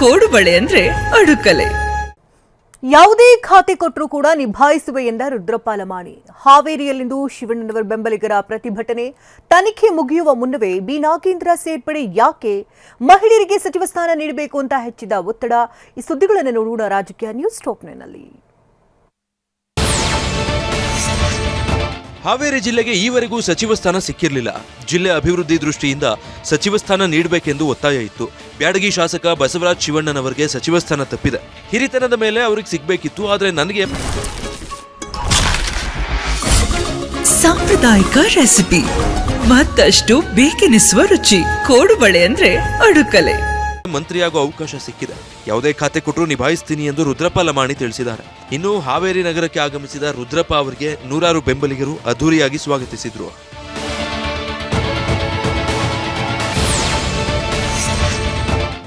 ಕೋಡುಬಳೆ ಅಂದ್ರೆ ಅಡುಕಲೆ. ಯಾವುದೇ ಖಾತೆ ಕೊಟ್ಟರೂ ಕೂಡ ನಿಭಾಯಿಸುವೆ ಎಂದ ರುದ್ರಪ್ಪ ಲಮಾಣಿ. ಹಾವೇರಿಯಲ್ಲಿಂದು ಶಿವಣ್ಣನವರ ಬೆಂಬಲಿಗರ ಪ್ರತಿಭಟನೆ. ತನಿಖೆ ಮುಗಿಯುವ ಮುನ್ನವೇ ಬಿ ನಾಗೇಂದ್ರ ಸೇರ್ಪಡೆ ಯಾಕೆ? ಮಹಿಳೆಯರಿಗೆ ಸಚಿವ ಸ್ಥಾನ ನೀಡಬೇಕು ಅಂತ ಹೆಚ್ಚಿದ ಒತ್ತಡ. ಈ ಸುದ್ದಿಗಳನ್ನು ನೋಡೋಣ ರಾಜಕೀಯ ನ್ಯೂಸ್ ಟಾಪ್ನಲ್ಲಿ. ಹಾವೇರಿ ಜಿಲ್ಲೆಗೆ ಈವರೆಗೂ ಸಚಿವ ಸ್ಥಾನ ಸಿಕ್ಕಿರಲಿಲ್ಲ. ಜಿಲ್ಲೆ ಅಭಿವೃದ್ಧಿ ದೃಷ್ಟಿಯಿಂದ ಸಚಿವ ಸ್ಥಾನ ನೀಡಬೇಕೆಂದು ಒತ್ತಾಯ ಇತ್ತು. ಬ್ಯಾಡಗಿ ಶಾಸಕ ಬಸವರಾಜ ಶಿವಣ್ಣನವರಿಗೆ ಸಚಿವ ಸ್ಥಾನ ತಪ್ಪಿದೆ. ಹಿರಿತನದ ಮೇಲೆ ಅವ್ರಿಗೆ ಸಿಗಬೇಕಿತ್ತು. ಆದರೆ ನನಗೆ ಸಾಂಪ್ರದಾಯಿಕ ರೆಸಿಪಿ, ಮತ್ತಷ್ಟು ಬೇಕೆನಿಸುವ ರುಚಿ. ಕೋಡುಬಳೆ ಅಂದ್ರೆ ಅಡುಕಲೆ. ಮಂತ್ರಿಯಾಗುವ ಅವಕಾಶ ಸಿಕ್ಕಿದೆ. ಯಾವುದೇ ಖಾತೆ ಕೊಟ್ಟರೂ ನಿಭಾಯಿಸ್ತೀನಿ ಎಂದು ರುದ್ರಪ್ಪ ಲಮಾಣಿ ತಿಳಿಸಿದ್ದಾರೆ. ಇನ್ನು ಹಾವೇರಿ ನಗರಕ್ಕೆ ಆಗಮಿಸಿದ ರುದ್ರಪ್ಪ ಅವರಿಗೆ ನೂರಾರು ಬೆಂಬಲಿಗರು ಅದ್ದೂರಿಯಾಗಿ ಸ್ವಾಗತಿಸಿದ್ರು.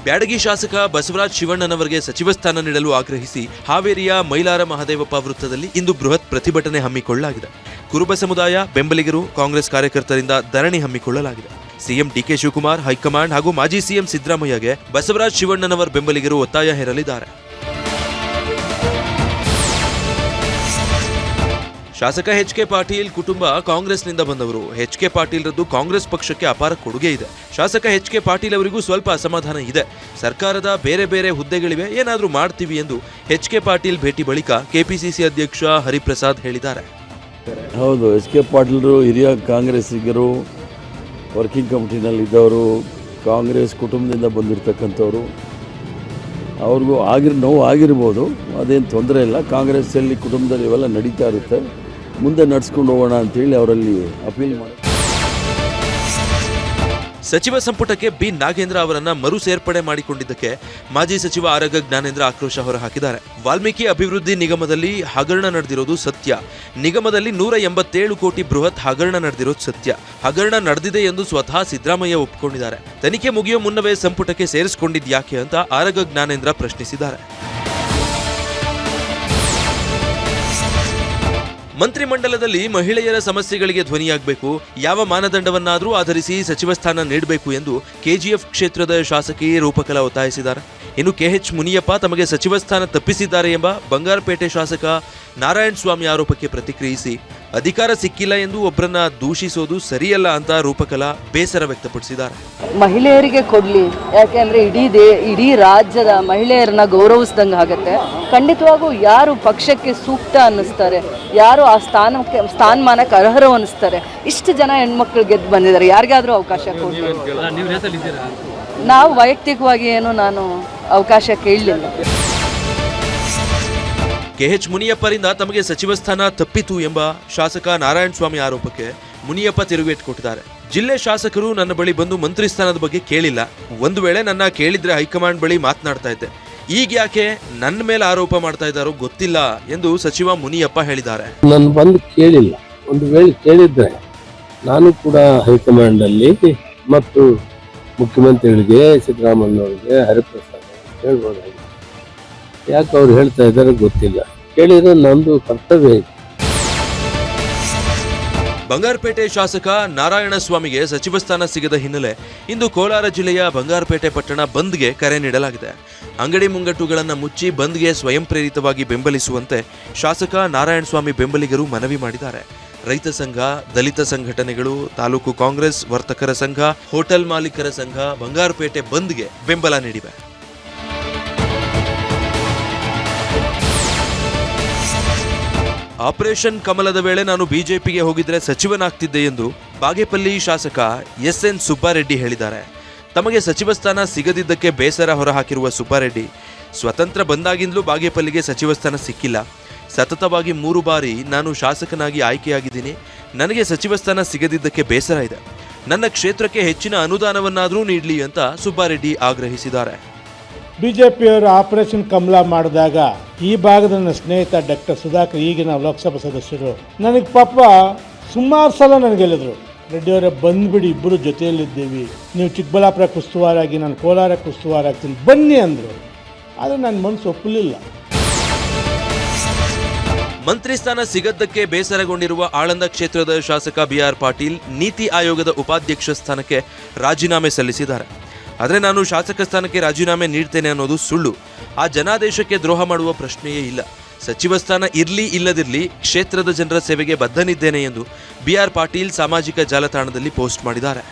ಬ್ಯಾಡಗಿ ಶಾಸಕ ಬಸವರಾಜ ಶಿವಣ್ಣನವರಿಗೆ ಸಚಿವ ಸ್ಥಾನ ನೀಡಲು ಆಗ್ರಹಿಸಿ ಹಾವೇರಿಯ ಮೈಲಾರ ಮಹದೇವಪ್ಪ ವೃತ್ತದಲ್ಲಿ ಇಂದು ಬೃಹತ್ ಪ್ರತಿಭಟನೆ ಹಮ್ಮಿಕೊಳ್ಳಲಾಗಿದೆ. ಕುರುಬ ಸಮುದಾಯ, ಬೆಂಬಲಿಗರು, ಕಾಂಗ್ರೆಸ್ ಕಾರ್ಯಕರ್ತರಿಂದ ಧರಣಿ ಹಮ್ಮಿಕೊಳ್ಳಲಾಗಿದೆ. ಸಿಎಂ ಡಿಕೆ ಶಿವಕುಮಾರ್, ಹೈಕಮಾಂಡ್ ಹಾಗೂ ಮಾಜಿ ಸಿಎಂ ಸಿದ್ದರಾಮಯ್ಯಗೆ ಬಸವರಾಜ ಶಿವಣ್ಣನವರ ಬೆಂಬಲಿಗರು ಒತ್ತಾಯ ಹೇರಲಿದ್ದಾರೆ. ಶಾಸಕ ಎಚ್.ಕೆ. ಪಾಟೀಲ್ ಕುಟುಂಬ ಕಾಂಗ್ರೆಸ್ನಿಂದ ಬಂದವರು. ಎಚ್.ಕೆ. ಪಾಟೀಲ್ ರದ್ದು ಕಾಂಗ್ರೆಸ್ ಪಕ್ಷಕ್ಕೆ ಅಪಾರ ಕೊಡುಗೆ ಇದೆ. ಶಾಸಕ ಎಚ್.ಕೆ. ಪಾಟೀಲ್ ಅವರಿಗೂ ಸ್ವಲ್ಪ ಅಸಮಾಧಾನ ಇದೆ. ಸರ್ಕಾರದ ಬೇರೆ ಬೇರೆ ಹುದ್ದೆಗಳಿವೆ, ಏನಾದರೂ ಮಾಡ್ತೀವಿ ಎಂದು ಎಚ್.ಕೆ. ಪಾಟೀಲ್ ಭೇಟಿ ಬಳಿಕ ಕೆಪಿಸಿಸಿ ಅಧ್ಯಕ್ಷ ಹರಿಪ್ರಸಾದ್ ಹೇಳಿದ್ದಾರೆ. ಹೌದು, ಎಚ್.ಕೆ. ಪಾಟೀಲರು ಹಿರಿಯ ಕಾಂಗ್ರೆಸ್ಸಿಗರು, ವರ್ಕಿಂಗ್ ಕಮಿಟಿನಲ್ಲಿದ್ದವರು, ಕಾಂಗ್ರೆಸ್ ಕುಟುಂಬದಿಂದ ಬಂದಿರತಕ್ಕಂಥವ್ರು. ಅವ್ರಿಗೂ ನೋವು ಆಗಿರ್ಬೋದು, ಅದೇನು ತೊಂದರೆ ಇಲ್ಲ. ಕಾಂಗ್ರೆಸ್ಸಲ್ಲಿ ಕುಟುಂಬದಲ್ಲಿ ಇವೆಲ್ಲ ನಡೀತಾ ಇರುತ್ತೆ. ಮುಂದೆ ನಡ್ಸ್ಕೊಂಡು ಹೋಗೋಣ ಅಂತೇಳಿ ಅವರಲ್ಲಿ ಅಪೀಲ್ ಮಾಡಿ. ಸಚಿವ ಸಂಪುಟಕ್ಕೆ ಬಿ ನಾಗೇಂದ್ರ ಅವರನ್ನ ಮರು ಸೇರ್ಪಡೆ ಮಾಡಿಕೊಂಡಿದ್ದಕ್ಕೆ ಮಾಜಿ ಸಚಿವ ಆರಗ ಜ್ಞಾನೇಂದ್ರ ಆಕ್ರೋಶ ಹೊರಹಾಕಿದ್ದಾರೆ. ವಾಲ್ಮೀಕಿ ಅಭಿವೃದ್ಧಿ ನಿಗಮದಲ್ಲಿ ಹಗರಣ ನಡೆದಿರೋದು ಸತ್ಯ. ನಿಗಮದಲ್ಲಿ 187 ಕೋಟಿ ಬೃಹತ್ ಹಗರಣ ನಡೆದಿರೋದು ಸತ್ಯ. ಹಗರಣ ನಡೆದಿದೆ ಎಂದು ಸ್ವತಃ ಸಿದ್ದರಾಮಯ್ಯ ಒಪ್ಪಿಕೊಂಡಿದ್ದಾರೆ. ತನಿಖೆ ಮುಗಿಯೋ ಮುನ್ನವೇ ಸಂಪುಟಕ್ಕೆ ಸೇರಿಸಿಕೊಂಡಿದ್ಯಾಕೆ ಅಂತ ಆರಗ ಜ್ಞಾನೇಂದ್ರ ಪ್ರಶ್ನಿಸಿದ್ದಾರೆ. ಮಂತ್ರಿಮಂಡಲದಲ್ಲಿ ಮಹಿಳೆಯರ ಸಮಸ್ಯೆಗಳಿಗೆ ಧ್ವನಿಯಾಗಬೇಕು, ಯಾವ ಮಾನದಂಡವನ್ನಾದರೂ ಆಧರಿಸಿ ಸಚಿವ ಸ್ಥಾನ ನೀಡಬೇಕು ಎಂದು ಕೆಜಿಎಫ್ ಕ್ಷೇತ್ರದ ಶಾಸಕಿ ರೂಪಕಲಾ ಒತ್ತಾಯಿಸಿದ್ದಾರೆ. ಇನ್ನು ಕೆಎಚ್ ಮುನಿಯಪ್ಪ ತಮಗೆ ಸಚಿವ ಸ್ಥಾನ ತಪ್ಪಿಸಿದ್ದಾರೆ ಎಂಬ ಬಂಗಾರಪೇಟೆ ಶಾಸಕ ನಾರಾಯಣ ಸ್ವಾಮಿ ಆರೋಪಕ್ಕೆ ಪ್ರತಿಕ್ರಿಯಿಸಿ, ಅಧಿಕಾರ ಸಿಕ್ಕಿಲ್ಲ ಎಂದು ಒಬ್ಬರನ್ನ ದೂಷಿಸೋದು ಸರಿಯಲ್ಲ ಅಂತ ರೂಪಕಲಾ ಬೇಸರ ವ್ಯಕ್ತಪಡಿಸಿದ್ದಾರೆ. ಮಹಿಳೆಯರಿಗೆ ಕೊಡ್ಲಿ, ಯಾಕೆಂದ್ರೆ ಇಡೀ ರಾಜ್ಯದ ಮಹಿಳೆಯರನ್ನ ಗೌರವಿಸ್ದಂಗೆ ಆಗುತ್ತೆ. ಖಂಡಿತವಾಗೂ ಯಾರು ಪಕ್ಷಕ್ಕೆ ಸೂಕ್ತ ಅನ್ನಿಸ್ತಾರೆ, ಯಾರು ಆ ಸ್ಥಾನಮಾನಕ್ಕೆ ಅರ್ಹರು ಅನ್ನಿಸ್ತಾರೆ, ಇಷ್ಟು ಜನ ಹೆಣ್ಮಕ್ಳು ಗೆದ್ದು ಬಂದಿದ್ದಾರೆ. ಯಾರಿಗಾದ್ರೂ ಅವಕಾಶ ಕೊಡ್ಲಿ. ನಾವು ವೈಯಕ್ತಿಕವಾಗಿ ನಾನು ಅವಕಾಶ ಕೇಳಲಿಲ್ಲ. ಕೆಎಚ್ ಮುನಿಯಪ್ಪರಿಂದ ತಮಗೆ ಸಚಿವ ಸ್ಥಾನ ತಪ್ಪಿತು ಎಂಬ ಶಾಸಕ ನಾರಾಯಣ ಸ್ವಾಮಿ ಆರೋಪಕ್ಕೆ ಮುನಿಯಪ್ಪ ತಿರುಗೇಟು ಕೊಟ್ಟಿದ್ದಾರೆ. ಜಿಲ್ಲೆ ಶಾಸಕರು ನನ್ನ ಬಳಿ ಬಂದು ಮಂತ್ರಿ ಸ್ಥಾನದ ಬಗ್ಗೆ ಕೇಳಿಲ್ಲ. ಒಂದು ವೇಳೆ ನನ್ನ ಕೇಳಿದ್ರೆ ಹೈಕಮಾಂಡ್ ಬಳಿ ಮಾತನಾಡ್ತಾ ಇದ್ದೆ. ಈಗ ಯಾಕೆ ನನ್ನ ಮೇಲೆ ಆರೋಪ ಮಾಡ್ತಾ ಇದ್ದಾರೋ ಗೊತ್ತಿಲ್ಲ ಎಂದು ಸಚಿವ ಮುನಿಯಪ್ಪ ಹೇಳಿದ್ದಾರೆ. ನನ್ನ ಬಂದು ಕೇಳಿಲ್ಲ. ಒಂದು ವೇಳೆ ಕೇಳಿದ್ರೆ ನಾನು ಕೂಡ ಹೈಕಮಾಂಡ್ ಅಲ್ಲಿ ಮತ್ತು ಮುಖ್ಯಮಂತ್ರಿಗಳಿಗೆ, ಸಿದ್ದರಾಮಯ್ಯನವರಿಗೆ, ಹರಿಪ್ರಸಾದ್ ಹೇಳ್ಬೋದಾಗಿದೆ. ಯಾಕೆ ಅವ್ರು ಹೇಳ್ತಾ ಇದ್ದಾರೆ ಗೊತ್ತಿಲ್ಲ. ಕೇಳಿದ್ರೆ ನಂದು ಕರ್ತವ್ಯ ಇದೆ. ಬಂಗಾರಪೇಟೆ ಶಾಸಕ ನಾರಾಯಣ ಸ್ವಾಮಿಗೆ ಸಚಿವ ಸ್ಥಾನ ಸಿಗದ ಹಿನ್ನೆಲೆ ಇಂದು ಕೋಲಾರ ಜಿಲ್ಲೆಯ ಬಂಗಾರಪೇಟೆ ಪಟ್ಟಣ ಬಂದ್ಗೆ ಕರೆ ನೀಡಲಾಗಿದೆ. ಅಂಗಡಿ ಮುಂಗಟ್ಟುಗಳನ್ನು ಮುಚ್ಚಿ ಬಂದ್ಗೆ ಸ್ವಯಂ ಪ್ರೇರಿತವಾಗಿ ಬೆಂಬಲಿಸುವಂತೆ ಶಾಸಕ ನಾರಾಯಣ ಸ್ವಾಮಿ ಬೆಂಬಲಿಗರು ಮನವಿ ಮಾಡಿದ್ದಾರೆ. ರೈತ ಸಂಘ, ದಲಿತ ಸಂಘಟನೆಗಳು, ತಾಲೂಕು ಕಾಂಗ್ರೆಸ್, ವರ್ತಕರ ಸಂಘ, ಹೋಟೆಲ್ ಮಾಲೀಕರ ಸಂಘ ಬಂಗಾರಪೇಟೆ ಬಂದ್ಗೆ ಬೆಂಬಲ ನೀಡಿವೆ. ಆಪರೇಷನ್ ಕಮಲದ ವೇಳೆ ನಾನು ಬಿಜೆಪಿಗೆ ಹೋಗಿದ್ರೆ ಸಚಿವನಾಗ್ತಿದ್ದೆ ಎಂದು ಬಾಗೇಪಲ್ಲಿ ಶಾಸಕ ಎಸ್.ಎನ್. ಸುಬ್ಬಾರೆಡ್ಡಿ ಹೇಳಿದ್ದಾರೆ. ತಮಗೆ ಸಚಿವ ಸ್ಥಾನ ಸಿಗದಿದ್ದಕ್ಕೆ ಬೇಸರ ಹೊರಹಾಕಿರುವ ಸುಬ್ಬಾರೆಡ್ಡಿ, ಸ್ವತಂತ್ರ ಬಂದಾಗಿಂದಲೂ ಬಾಗೇಪಲ್ಲಿಗೆ ಸಚಿವ ಸ್ಥಾನ ಸಿಕ್ಕಿಲ್ಲ. ಸತತವಾಗಿ 3 ಬಾರಿ ನಾನು ಶಾಸಕನಾಗಿ ಆಯ್ಕೆಯಾಗಿದ್ದೀನಿ. ನನಗೆ ಸಚಿವ ಸ್ಥಾನ ಸಿಗದಿದ್ದಕ್ಕೆ ಬೇಸರ ಇದೆ. ನನ್ನ ಕ್ಷೇತ್ರಕ್ಕೆ ಹೆಚ್ಚಿನ ಅನುದಾನವನ್ನಾದರೂ ನೀಡಲಿ ಅಂತ ಸುಬ್ಬಾರೆಡ್ಡಿ ಆಗ್ರಹಿಸಿದ್ದಾರೆ. ಬಿಜೆಪಿಯವರು ಆಪರೇಷನ್ ಕಮಲ ಮಾಡಿದಾಗ ಈ ಭಾಗದ ನನ್ನ ಸ್ನೇಹಿತ ಡಾಕ್ಟರ್ ಸುಧಾಕರ್, ಈಗಿನ ಲೋಕಸಭಾ ಸದಸ್ಯರು, ನನಗೆ ಪಾಪ ಸುಮಾರು ಸಲ ನನಗೆ ಹೇಳಿದ್ರು, ರೆಡ್ಡಿಯವರೇ ಬಂದ್ಬಿಡಿ, ಇಬ್ಬರು ಜೊತೆಯಲ್ಲಿದ್ದೀವಿ, ನೀವು ಚಿಕ್ಕಬಳ್ಳಾಪುರಕ್ಕೆ ಉಸ್ತುವಾರಾಗಿ ನಾನು ಕೋಲಾರಕ್ಕೆ ಉಸ್ತುವಾರಾಗ್ತೀನಿ, ಬನ್ನಿ ಅಂದರು. ಆದರೆ ನನ್ನ ಮನಸ್ಸು ಒಪ್ಪಲಿಲ್ಲ. ಮಂತ್ರಿ ಸ್ಥಾನ ಸಿಗದ್ದಕ್ಕೆ ಬೇಸರಗೊಂಡಿರುವ ಆಳಂದ ಕ್ಷೇತ್ರದ ಶಾಸಕ ಬಿಆರ್ ಪಾಟೀಲ್ ನೀತಿ ಆಯೋಗದ ಉಪಾಧ್ಯಕ್ಷ ಸ್ಥಾನಕ್ಕೆ ರಾಜೀನಾಮೆ ಸಲ್ಲಿಸಿದ್ದಾರೆ. ಆದರೆ ನಾನು ಶಾಸಕ ಸ್ಥಾನಕ್ಕೆ ರಾಜೀನಾಮೆ ನೀಡ್ತೇನೆ ಅನ್ನೋದು ಸುಳ್ಳು. ಆ ಜನಾದೇಶಕ್ಕೆ ದ್ರೋಹ ಮಾಡುವ ಪ್ರಶ್ನೆಯೇ ಇಲ್ಲ. ಸಚಿವ ಸ್ಥಾನ ಇರ್ಲಿ ಇಲ್ಲದಿರಲಿ ಕ್ಷೇತ್ರದ ಜನರ ಸೇವೆಗೆ ಬದ್ಧನಿದ್ದೇನೆ ಎಂದು BR ಪಾಟೀಲ್ ಸಾಮಾಜಿಕ ಜಾಲತಾಣದಲ್ಲಿ ಪೋಸ್ಟ್ ಮಾಡಿದ್ದಾರೆ.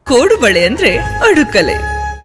ಕೋಡುಬಳೆ ಅಂದ್ರೆ ಅಡುಕಲೆ.